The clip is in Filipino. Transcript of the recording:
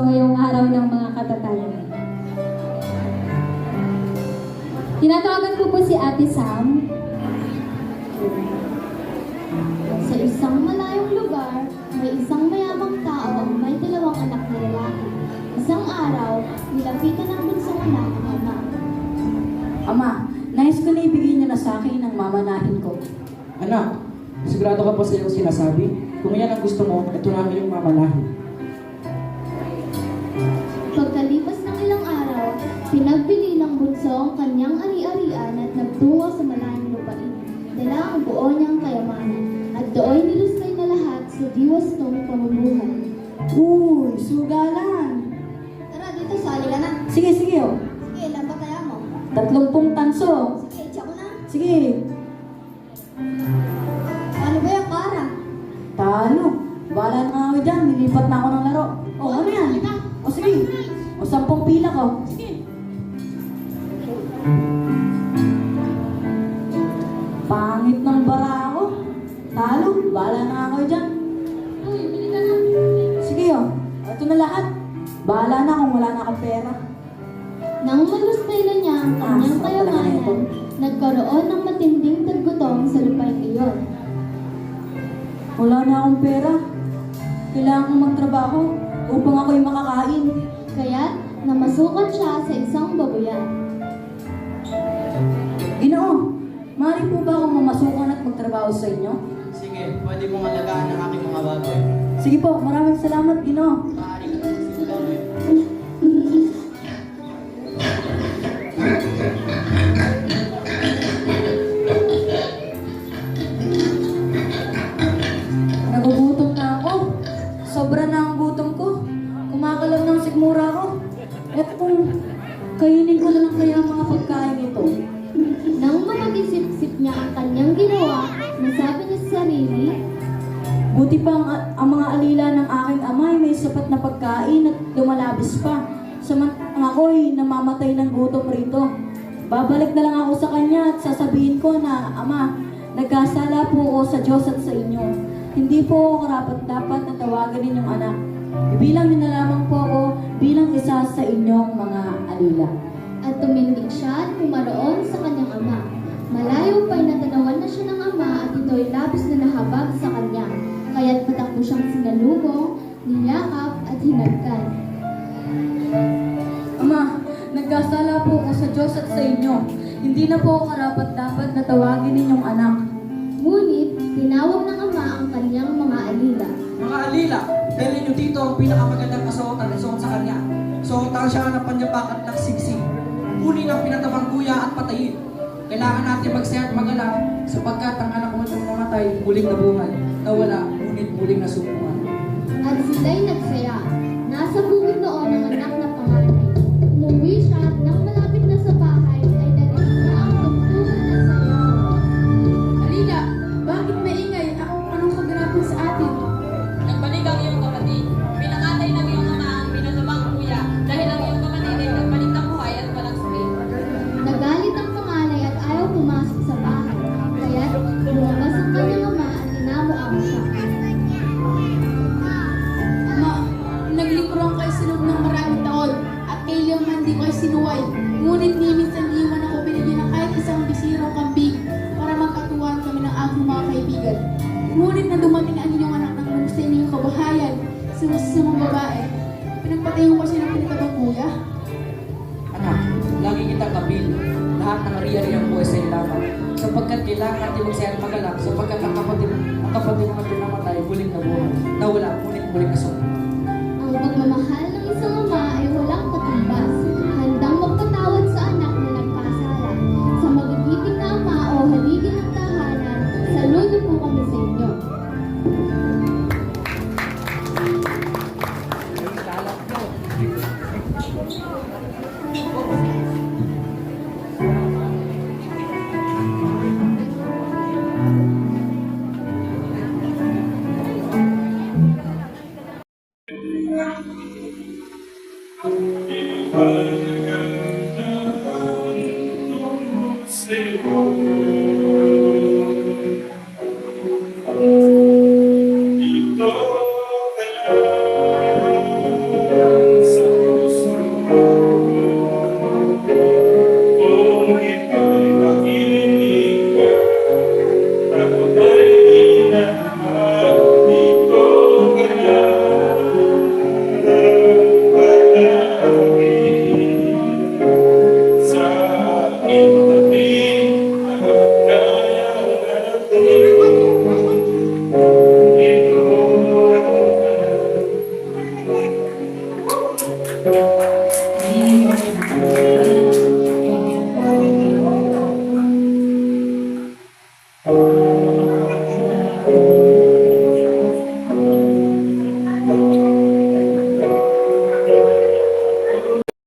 ngayong araw ng mga katatayan. Tinatawagan ko po si Ate Sam. Sa isang malayong lugar, may isang mayamang tao ang may dalawang anak na lalaki. Isang araw, nilapitan ng bunsong anak ang ama. Ama, nais ko na ibigay niyo na sa akin ang mamanahin ko. Anak, sigurado ka pa sa iyong sinasabi? Kung yan ang gusto mo, ito na ang iyong mamanahin. Pagkalipas ng ilang araw, pinagbili ng bunso ang kanyang ari-arian at nagtungo sa malayong lupain. Dala ang buo niyang kayamanan at doon nilustay na lahat sa diwastong pamumuhay. Uy, sugalan! Tara, dito sali ka na. Sige, sige oh. Sige, lambat kaya mo. 30 tanso. Sige, tiyak ko na. Sige. Ano ba yung para? Talo. Bahala na nga ako dyan. Nilipat na ako ng laro. O, ano yan? O, sige. O, 10 pila ko. Sige. Pangit ng bara ako. Talo. Bahala na nga ako dyan. Uy, bili ka na. Sige oh. Ito na lahat. Bahala na kung wala na akong pera. Nang malustay na niya ang kanyang Ah, talaga na ito. kayamanan, nagkaroon ng matinding taggutom sa lupain iyon. Wala na akong pera. Kailangan kong magtrabaho upang ako'y makakain. Kaya namasukan siya sa isang babuyan. Ginoo, maaari po ba akong mamasukan at magtrabaho sa inyo? Sige, pwede mong alagaan ang aking mga baboy. Sige po, maraming salamat, Ginoo. Maaari ka na magsimula ngayon. Nagugutom na ako. Sobra na ang gutom ko. Kumakalaw ng sigmura ko. At kung kainin ko na lang kaya ang mga pagkain ito. Nang mapag-isip-isip niya ang kanyang ginawa, nasabi niya sa sarili, Buti pa ang mga alila ng aking ama ay may sapat na pagkain at lumalabis pa. Samantalang ako'y namamatay ng gutom rito. Babalik na lang ako sa kanya at sasabihin ko na, Ama, nagkasala po ako sa Diyos at sa inyo. Hindi po ako karapat-dapat na tawagan ninyong anak. Ibilang niyo na lamang po ako bilang isa sa inyong mga alila. at tumindig siya at pumaroon sa kanyang ama. Malayo pa'y natanawan na siya ng ama at ito'y labis na nahabag sa kanya. Kaya't patakbo siyang sinalubong, niyakap at hinagkan. Ama, nagkasala po ako sa Diyos at sa inyo. Hindi na po ako karapat-dapat na tawagin ninyong anak. Ngunit, tinawag ng ama ang kanyang mga alila. Mga alila, dali nyo dito ang pinakamagandang kasuotan na suot sa kanya. Suotan siya ng panyapak at ng sigsig. Kunin ang pinatabang kuya at patayin. Kailangan natin magsaya at mag-alala sapagkat ang anak mo nang namatay, muling nabuhay. Nawala, ngunit muling nasubukan. At sila'y nagsaya. Nasa bukid noon ang anak na panganay. Umuwi siya at nang malapit na sa bahay ay narinig niya ang tugtugan at sayaw. Alila, bakit maingay? Anong kaganapan sa atin? Nagbalik ang iyong kapatid. Pinakatay ng iyong ama ang pinatabang kuya dahil ang iyong kapatid ay nagpalit ng buhay at walang sakit. Nagalit ang panganay at ayaw pumasok sa bahay. Kaya't lumabas ang kanyang ama at inamuang siya. Ama, naglingkurang kayo sa loob ng maraming taon at kailanman di kayo sinuway. Ngunit ni minsan iwan ako binigyan ng kahit isang bisirong kambing para magkatuwaan kami ng aking mga kaibigan. Ngunit na dumating ang inyong anak ng lungsay sa inyong kabahayan, sa mga babae, pinagpatayo ko siya ng pinatabang kuya. Anak, lagi kitang kabil. Lahat ng ari-ariang buhay sa ilaban. Sapagkat kailangan natin magsaya at mag-alala sapagkat ang kapatid mo na pinamatay, muling nabuhay. Nawala, ngunit muling nasubukan. Ang pagmamahal ng isang ama ay walang katumbas. Handang magpatawad sa anak na nagkasala. Sa magigiting na ama o haligi ng tahanan, saludo po kami sa inyo. Bye.